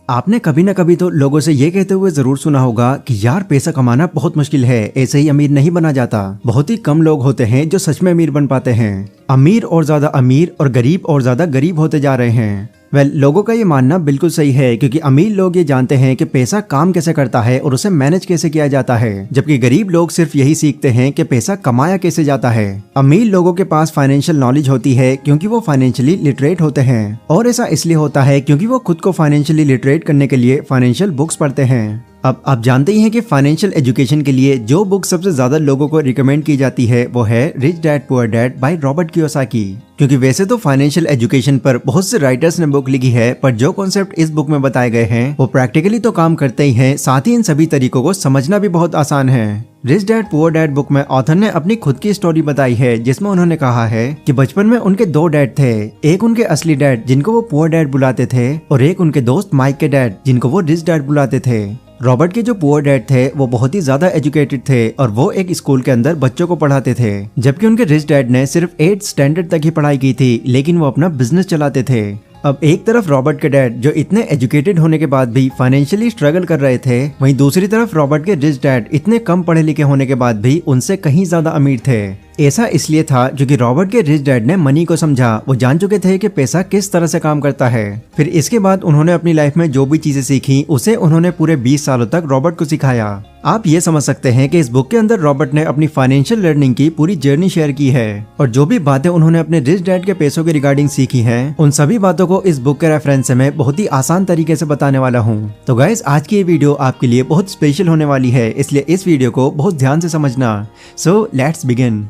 आपने कभी ना कभी तो लोगों से ये कहते हुए जरूर सुना होगा कि यार पैसा कमाना बहुत मुश्किल है, ऐसे ही अमीर नहीं बना जाता। बहुत ही कम लोग होते हैं जो सच में अमीर बन पाते हैं। अमीर और ज्यादा अमीर और गरीब और ज्यादा गरीब होते जा रहे हैं। लोगों का ये मानना बिल्कुल सही है, क्योंकि अमीर लोग ये जानते हैं कि पैसा काम कैसे करता है और उसे मैनेज कैसे किया जाता है, जबकि गरीब लोग सिर्फ यही सीखते हैं कि पैसा कमाया कैसे जाता है। अमीर लोगों के पास फाइनेंशियल नॉलेज होती है क्योंकि वो फाइनेंशियली लिटरेट होते हैं, और ऐसा इसलिए होता है क्योंकि वो खुद को फाइनेंशियली लिटरेट करने के लिए फाइनेंशियल बुक्स पढ़ते हैं। अब आप जानते ही हैं कि फाइनेंशियल एजुकेशन के लिए जो बुक सबसे ज्यादा लोगों को रिकमेंड की जाती है वो है rich dad poor dad by Robert Kiyosaki. क्योंकि वैसे तो फाइनेंशियल एजुकेशन पर बहुत से राइटर्स ने बुक लिखी है, पर जो कॉन्सेप्ट इस बुक में बताए गए हैं वो प्रैक्टिकली तो काम करते ही हैं, साथ ही इन सभी तरीकों को समझना भी बहुत आसान है। Rich dad poor dad book में ऑथर ने अपनी खुद की स्टोरी बताई है, जिसमें उन्होंने कहा है कि बचपन में उनके दो डैड थे, एक उनके असली डैड जिनको वो पुअर डैड बुलाते थे, और एक उनके दोस्त माइक के डैड जिनको वो रिच डैड बुलाते थे। रॉबर्ट के जो पुअर डैड थे वो बहुत ही ज्यादा एजुकेटेड थे और वो एक स्कूल के अंदर बच्चों को पढ़ाते थे, जबकि उनके रिच डैड ने सिर्फ 8th स्टैंडर्ड तक ही पढ़ाई की थी, लेकिन वो अपना बिजनेस चलाते थे। अब एक तरफ रॉबर्ट के डैड जो इतने एजुकेटेड होने के बाद भी फाइनेंशियली स्ट्रगल कर रहे थे, वहीं दूसरी तरफ रॉबर्ट के रिच डैड इतने कम पढ़े लिखे होने के बाद भी उनसे कहीं ज्यादा अमीर थे। ऐसा इसलिए था क्योंकि रॉबर्ट के रिच डैड ने मनी को समझा, वो जान चुके थे कि पैसा किस तरह से काम करता है। फिर इसके बाद उन्होंने अपनी लाइफ में जो भी चीजें सीखी उसे उन्होंने पूरे 20 सालों तक रॉबर्ट को सिखाया। आप ये समझ सकते हैं कि इस बुक के अंदर रॉबर्ट ने अपनी फाइनेंशियल लर्निंग की पूरी जर्नी शेयर की है, और जो भी बातें उन्होंने अपने रिच डैड के पैसों के रिगार्डिंग सीखी हैं, उन सभी बातों को इस बुक के रेफरेंस से मैं बहुत ही आसान तरीके से बताने वाला हूँ। तो गाइस, आज की ये वीडियो आपके लिए बहुत स्पेशल होने वाली है, इसलिए इस वीडियो को बहुत ध्यान से समझना। So let's begin.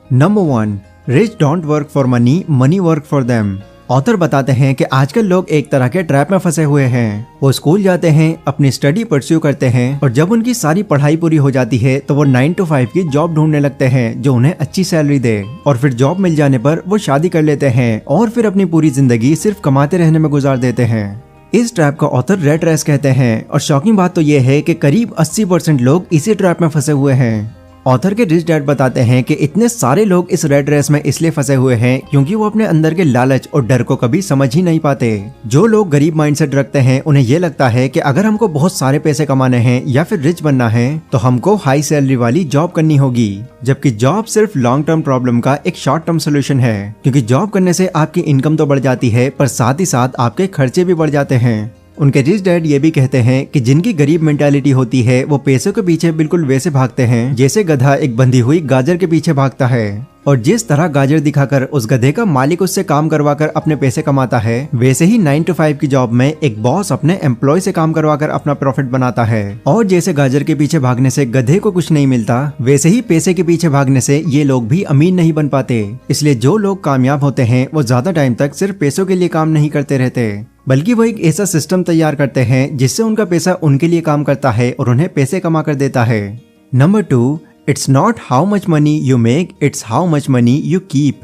Number 1, rich don't work for money, money work for them. Author बताते हैं कि आजकल लोग एक तरह के ट्रैप में फंसे हुए हैं। वो स्कूल जाते हैं, अपनी स्टडी परस्यू करते हैं, और जब उनकी सारी पढ़ाई पूरी हो जाती है तो वो 9 to 5 की जॉब ढूंढने लगते हैं जो उन्हें अच्छी सैलरी दे, और फिर जॉब मिल जाने पर वो शादी कर लेते हैं और फिर अपनी पूरी जिंदगी सिर्फ कमाते रहने में गुजार देते हैं। इस ट्रैप का ऑथर रेट रेस कहते हैं, और शॉकिंग बात तो ये है कि करीब 80% लोग इसी ट्रैप में फंसे हुए हैं। ऑथर के रिच डैड बताते हैं कि इतने सारे लोग इस रेड रेस में इसलिए फंसे हुए हैं क्योंकि वो अपने अंदर के लालच और डर को कभी समझ ही नहीं पाते। जो लोग गरीब माइंडसेट रखते हैं उन्हें ये लगता है कि अगर हमको बहुत सारे पैसे कमाने हैं या फिर रिच बनना है तो हमको हाई सैलरी वाली जॉब करनी होगी, जबकि जॉब सिर्फ लॉन्ग टर्म प्रॉब्लम का एक शॉर्ट टर्म सोल्यूशन है। क्योंकि जॉब करने से आपकी इनकम तो बढ़ जाती है, पर साथ ही साथ आपके खर्चे भी बढ़ जाते हैं। उनके रिच डैड ये भी कहते हैं कि जिनकी गरीब मेंटालिटी होती है वो पैसों के पीछे बिल्कुल वैसे भागते हैं जैसे गधा एक बंधी हुई गाजर के पीछे भागता है, और जिस तरह गाजर दिखाकर उस गधे का मालिक उससे काम करवाकर अपने पैसे कमाता है, वैसे ही 9 to 5 की जॉब में एक बॉस अपने एम्प्लॉय से काम करवाकर अपना प्रॉफिट बनाता है। और जैसे गाजर के पीछे भागने से गधे को कुछ नहीं मिलता, वैसे ही पैसे के पीछे भागने से ये लोग भी अमीर नहीं बन पाते। इसलिए जो लोग कामयाब होते हैं वो ज्यादा टाइम तक सिर्फ पैसों के लिए काम नहीं करते रहते, बल्कि वो एक ऐसा सिस्टम तैयार करते हैं जिससे उनका पैसा उनके लिए काम करता है और उन्हें पैसे कमा कर देता है। Number 2, it's not how much money you make, it's how much money you keep.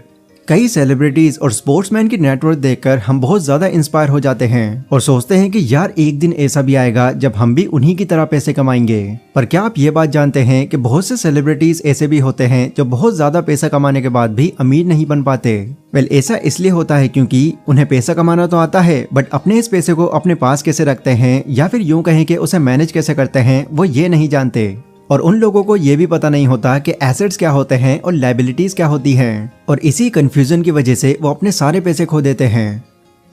कई सेलिब्रिटीज और स्पोर्ट्समैन की नेटवर्थ देखकर हम बहुत ज्यादा इंस्पायर हो जाते हैं और सोचते हैं कि यार एक दिन ऐसा भी आएगा जब हम भी उन्हीं की तरह पैसे कमाएंगे। पर क्या आप ये बात जानते हैं कि बहुत से सेलिब्रिटीज ऐसे भी होते हैं जो बहुत ज्यादा पैसा कमाने के बाद भी अमीर नहीं बन पाते। ऐसा इसलिए होता है क्योंकि उन्हें पैसा कमाना तो आता है, बट अपने इस पैसे को अपने पास कैसे रखते हैं या फिर यूं कहें कि उसे मैनेज कैसे करते हैं वो ये नहीं जानते। और उन लोगों को ये भी पता नहीं होता कि एसेट्स क्या होते हैं और लायबिलिटीज क्या होती हैं, और इसी कंफ्यूजन की वजह से वो अपने सारे पैसे खो देते हैं।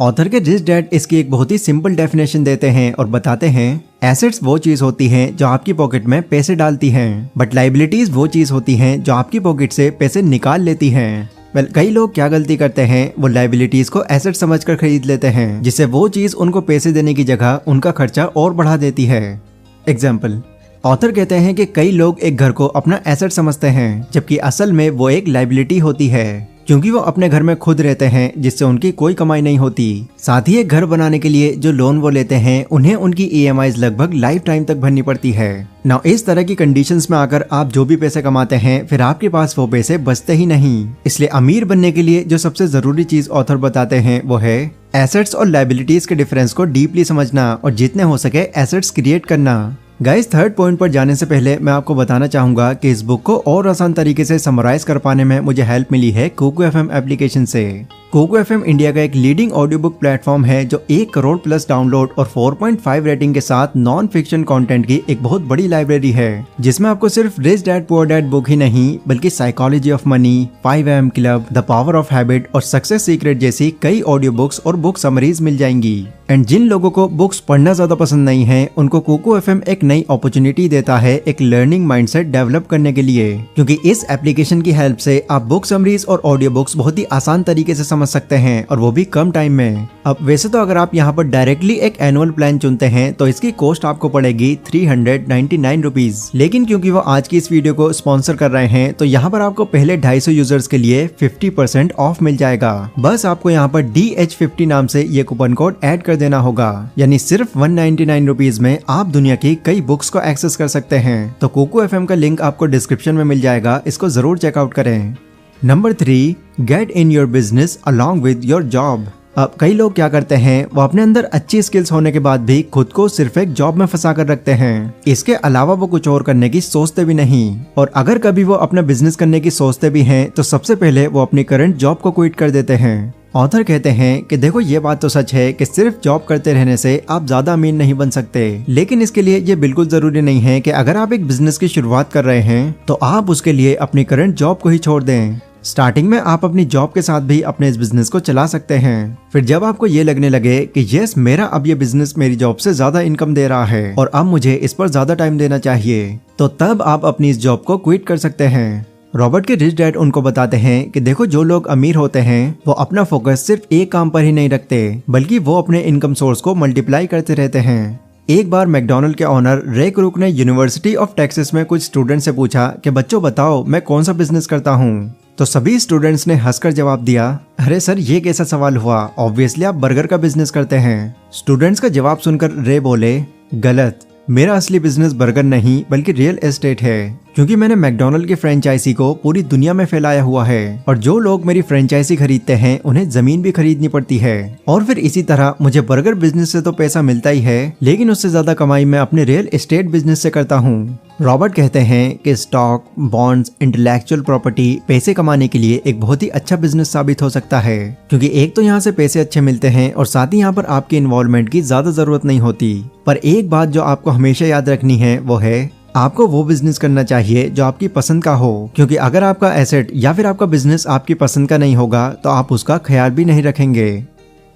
ऑथर के रिच डैड इसकी एक बहुत ही सिंपल डेफिनेशन देते हैं और बताते हैं, एसेट्स वो चीज होती हैं जो आपकी पॉकेट में पैसे डालती हैं, बट लायबिलिटीज वो चीज होती हैं जो आपकी पॉकेट से पैसे निकाल लेती हैं। कई लोग क्या गलती करते हैं, वो लायबिलिटीज को एसेट समझकर खरीद लेते हैं, जिससे वो चीज उनको पैसे देने की जगह उनका खर्चा और बढ़ा देती है। एग्जाम्पल, ऑथर कहते हैं कि कई लोग एक घर को अपना एसेट समझते हैं, जबकि असल में वो एक लायबिलिटी होती है, क्योंकि वो अपने घर में खुद रहते हैं जिससे उनकी कोई कमाई नहीं होती। साथ ही एक घर बनाने के लिए जो लोन वो लेते हैं उन्हें उनकी EMIs लगभग लाइफ टाइम तक भरनी पड़ती है। नाउ इस तरह की कंडीशंस में आकर आप जो भी पैसे कमाते हैं फिर आपके पास वो पैसे बचते ही नहीं। इसलिए अमीर बनने के लिए जो सबसे जरूरी चीज ऑथर बताते हैं वो है एसेट्स और लायबिलिटीज के डिफरेंस को डीपली समझना और जितने हो सके एसेट्स क्रिएट करना। गाइस, थर्ड पॉइंट पर जाने से पहले मैं आपको बताना चाहूंगा कि इस बुक को और आसान तरीके से समराइज कर पाने में मुझे हेल्प मिली है कुकू FM एप्लीकेशन से। कोको एफएम इंडिया का एक लीडिंग ऑडियो बुक प्लेटफॉर्म है जो 1 करोड़ प्लस डाउनलोड और 4.5 रेटिंग के साथ नॉन फिक्शन कंटेंट की एक बहुत बड़ी लाइब्रेरी है, जिसमें आपको सिर्फ rich dad poor dad book ही नहीं बल्कि psychology of money, 5 AM club, the power of habit और सक्सेस सीक्रेट जैसी कई ऑडियो बुक्स और बुक समरीज मिल जाएंगी। एंड जिन लोगों को बुक्स पढ़ना ज्यादा पसंद नहीं है, उनको कोको एफएम एक नई अपॉर्चुनिटी देता है एक लर्निंग माइंडसेट डेवलप करने के लिए, क्योंकि इस एप्लीकेशन की हेल्प से आप बुक समरीज और ऑडियो बुक्स बहुत ही आसान तरीके से समझ सकते हैं और वो भी कम टाइम में। अब वैसे तो अगर आप यहाँ पर डायरेक्टली एक एनुअल प्लान चुनते हैं तो इसकी कॉस्ट आपको पड़ेगी 399 रुपीज, लेकिन क्योंकि वो आज की इस वीडियो को स्पॉन्सर कर रहे हैं तो यहाँ पर आपको पहले 250 यूजर्स के लिए 50% ऑफ मिल जाएगा। बस आपको यहाँ पर DH50 नाम से ये कूपन कोड ऐड कर देना होगा, यानी सिर्फ 199 रुपीज में आप दुनिया की कई बुक्स को एक्सेस कर सकते हैं। तो कोको एफएम का लिंक आपको डिस्क्रिप्शन में मिल जाएगा, इसको जरूर चेकआउट करें। Number 3, get in your business along with your job. अब कई लोग क्या करते हैं, वो अपने अंदर अच्छी स्किल्स होने के बाद भी खुद को सिर्फ एक जॉब में फंसा कर रखते हैं। इसके अलावा वो कुछ और करने की सोचते भी नहीं, और अगर कभी वो अपना बिजनेस करने की सोचते भी हैं तो सबसे पहले वो अपनी करंट जॉब को क्विट कर देते हैं। ऑथर कहते हैं कि देखो ये बात तो सच है कि सिर्फ जॉब करते रहने से आप ज्यादा अमीर नहीं बन सकते, लेकिन इसके लिए ये बिल्कुल जरूरी नहीं है कि अगर आप एक बिजनेस की शुरुआत कर रहे हैं तो आप उसके लिए अपनी करंट जॉब को ही छोड़ दें। स्टार्टिंग में आप अपनी जॉब के साथ भी अपने इस बिजनेस को चला सकते हैं। फिर जब आपको ये लगने लगे कि यस, मेरा अब ये बिजनेस मेरी जॉब से ज्यादा इनकम दे रहा है और अब मुझे इस पर ज्यादा टाइम देना चाहिए, तो तब आप अपनी इस जॉब को क्विट कर सकते हैं। रॉबर्ट के रिच डैड उनको बताते हैं कि देखो, जो लोग अमीर होते हैं वो अपना फोकस सिर्फ एक काम पर ही नहीं रखते, बल्कि वो अपने इनकम सोर्स को मल्टीप्लाई करते रहते हैं। एक बार मैकडॉनल्ड के ऑनर रे क्रूक ने यूनिवर्सिटी ऑफ टेक्सास में कुछ स्टूडेंट से पूछा कि बच्चों बताओ, मैं कौन सा बिजनेस करता हूँ। तो सभी स्टूडेंट्स ने हंसकर जवाब दिया, अरे सर, ये कैसा सवाल हुआ, ऑब्वियसली आप बर्गर का बिजनेस करते हैं। स्टूडेंट्स का जवाब सुनकर रे बोले, गलत, मेरा असली बिजनेस बर्गर नहीं बल्कि रियल एस्टेट है, क्योंकि मैंने मैकडॉनल्ड की फ्रेंचाइजी को पूरी दुनिया में फैलाया हुआ है और जो लोग मेरी फ्रेंचाइजी खरीदते हैं उन्हें जमीन भी खरीदनी पड़ती है, और फिर इसी तरह मुझे बर्गर बिजनेस से तो पैसा मिलता ही है, लेकिन उससे ज्यादा कमाई मैं अपने रियल एस्टेट बिजनेस से करता हूँ। रॉबर्ट कहते हैं कि स्टॉक, बॉन्ड्स, इंटेलेक्चुअल प्रॉपर्टी पैसे कमाने के लिए एक बहुत ही अच्छा बिजनेस साबित हो सकता है, क्योंकि एक तो यहाँ से पैसे अच्छे मिलते हैं और साथ ही यहाँ पर आपकी इन्वॉल्वमेंट की ज्यादा जरूरत नहीं होती। पर एक बात जो आपको हमेशा याद रखनी है वो है, आपको वो बिजनेस करना चाहिए जो आपकी पसंद का हो, क्योंकि अगर आपका एसेट या फिर आपका बिजनेस आपकी पसंद का नहीं होगा तो आप उसका ख्याल भी नहीं रखेंगे।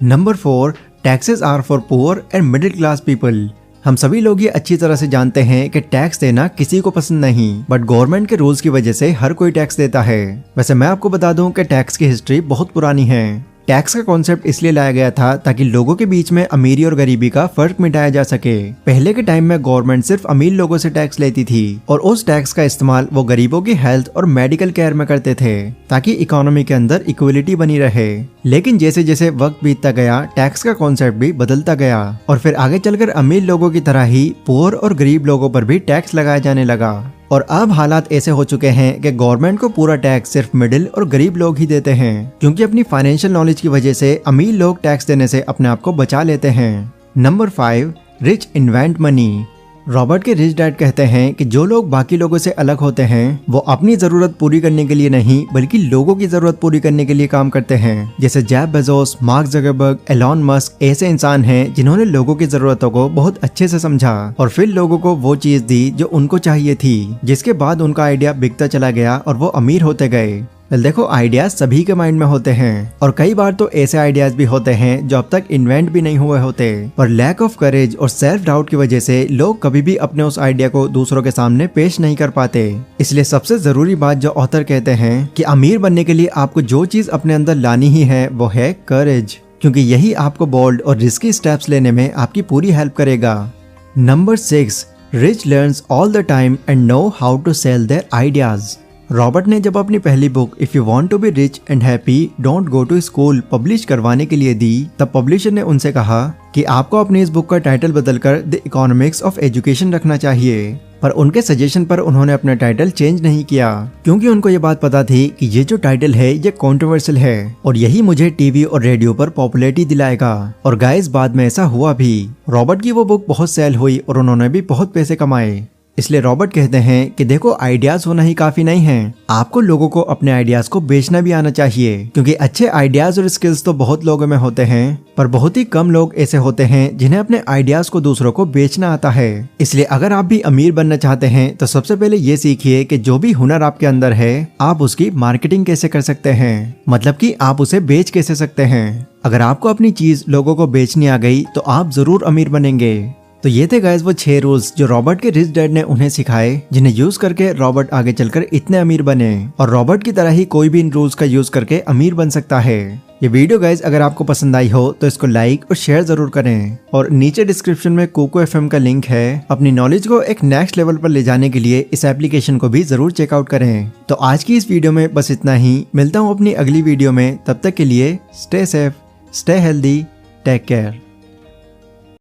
Number 4, taxes are for poor and middle class people. हम सभी लोग ये अच्छी तरह से जानते हैं कि टैक्स देना किसी को पसंद नहीं, बट गवर्नमेंट के रूल्स की वजह से हर कोई टैक्स देता है। वैसे मैं आपको बता दूं कि टैक्स की हिस्ट्री बहुत पुरानी है। टैक्स का कॉन्सेप्ट इसलिए लाया गया था ताकि लोगों के बीच में अमीरी और गरीबी का फर्क मिटाया जा सके। पहले के टाइम में गवर्नमेंट सिर्फ अमीर लोगों से टैक्स लेती थी और उस टैक्स का इस्तेमाल वो गरीबों की हेल्थ और मेडिकल केयर में करते थे ताकि इकोनॉमी के अंदर इक्वलिटी बनी रहे। लेकिन जैसे जैसे वक्त बीतता गया, टैक्स का कॉन्सेप्ट भी बदलता गया और फिर आगे चलकर अमीर लोगों की तरह ही पुअर और गरीब लोगों पर भी टैक्स लगाया जाने लगा। और अब हालात ऐसे हो चुके हैं कि गवर्नमेंट को पूरा टैक्स सिर्फ मिडिल और गरीब लोग ही देते हैं, क्योंकि अपनी फाइनेंशियल नॉलेज की वजह से अमीर लोग टैक्स देने से अपने आप को बचा लेते हैं। Number 5, rich invent money. Robert के रिच डैड कहते हैं कि जो लोग बाकी लोगों से अलग होते हैं वो अपनी जरूरत पूरी करने के लिए नहीं बल्कि लोगों की जरूरत पूरी करने के लिए काम करते हैं। जैसे Jeff Bezos, mark Zuckerberg, Elon Musk ऐसे इंसान हैं जिन्होंने लोगों की जरूरतों को बहुत अच्छे से समझा और फिर लोगों को वो चीज दी जो उनको चाहिए थी, जिसके बाद उनका आइडिया बिकता चला गया और वो अमीर होते गए। देखो, आइडियाज सभी के माइंड में होते हैं और कई बार तो ऐसे आइडियाज भी होते हैं जो अब तक इन्वेंट भी नहीं हुए होते, पर लैक ऑफ करेज और सेल्फ डाउट की वजह से लोग कभी भी अपने उस आइडिया को दूसरों के सामने पेश नहीं कर पाते। इसलिए सबसे जरूरी बात जो ऑथर कहते हैं कि अमीर बनने के लिए आपको जो चीज अपने अंदर लानी ही है वो है करेज, क्योंकि यही आपको बोल्ड और रिस्की स्टेप्स लेने में आपकी पूरी हेल्प करेगा। Number 6, rich learns all the time and know how to sell their ideas. Robert ने जब अपनी पहली book if you want to be rich and happy don't go to school publish करवाने के लिए दी, तब पब्लिशर ने उनसे कहा कि आपको अपनी इस बुक का टाइटल बदलकर द इकोनॉमिक्स ऑफ एजुकेशन रखना चाहिए। पर उनके सजेशन पर उन्होंने अपना टाइटल चेंज नहीं किया, क्योंकि उनको ये बात पता थी कि ये जो टाइटल है ये कंट्रोवर्शियल है और यही मुझे टीवी और रेडियो पर पॉपुलैरिटी दिलाएगा। और गाइस, बाद में ऐसा हुआ भी। रॉबर्ट की वो बुक बहुत सेल हुई और उन्होंने भी बहुत पैसे कमाए। इसलिए रॉबर्ट कहते हैं कि देखो, आइडियाज होना ही काफी नहीं है, आपको लोगों को अपने आइडियाज को बेचना भी आना चाहिए, क्योंकि अच्छे आइडियाज और स्किल्स तो बहुत लोगों में होते हैं, पर बहुत ही कम लोग ऐसे होते हैं जिन्हें अपने आइडियाज को दूसरों को बेचना आता है। इसलिए अगर आप भी अमीर बनना चाहते हैं तो सबसे पहले ये सीखिए कि जो भी हुनर आपके अंदर है, आप उसकी मार्केटिंग कैसे कर सकते हैं, मतलब कि आप उसे बेच कैसे सकते हैं। अगर आपको अपनी चीज लोगों को बेचनी आ गई तो आप जरूर अमीर बनेंगे। तो ये थे गाइस वो 6 रूल्स जो रॉबर्ट के रिच डैड ने उन्हें सिखाए, जिन्हें यूज करके रॉबर्ट आगे चलकर इतने अमीर बने, और रॉबर्ट की तरह ही कोई भी इन रूल्स का यूज करके अमीर बन सकता है। ये वीडियो गाइस अगर आपको पसंद आई हो तो इसको लाइक और शेयर जरूर करें, और नीचे डिस्क्रिप्शन में कोको एफएम का लिंक है। अपनी नॉलेज को एक नेक्स्ट लेवल पर ले जाने के लिए इस एप्लीकेशन को भी जरूर चेकआउट करें। तो आज की इस वीडियो में बस इतना ही, मिलता हूँ अपनी अगली वीडियो में, तब तक के लिए stay safe, stay healthy, take care.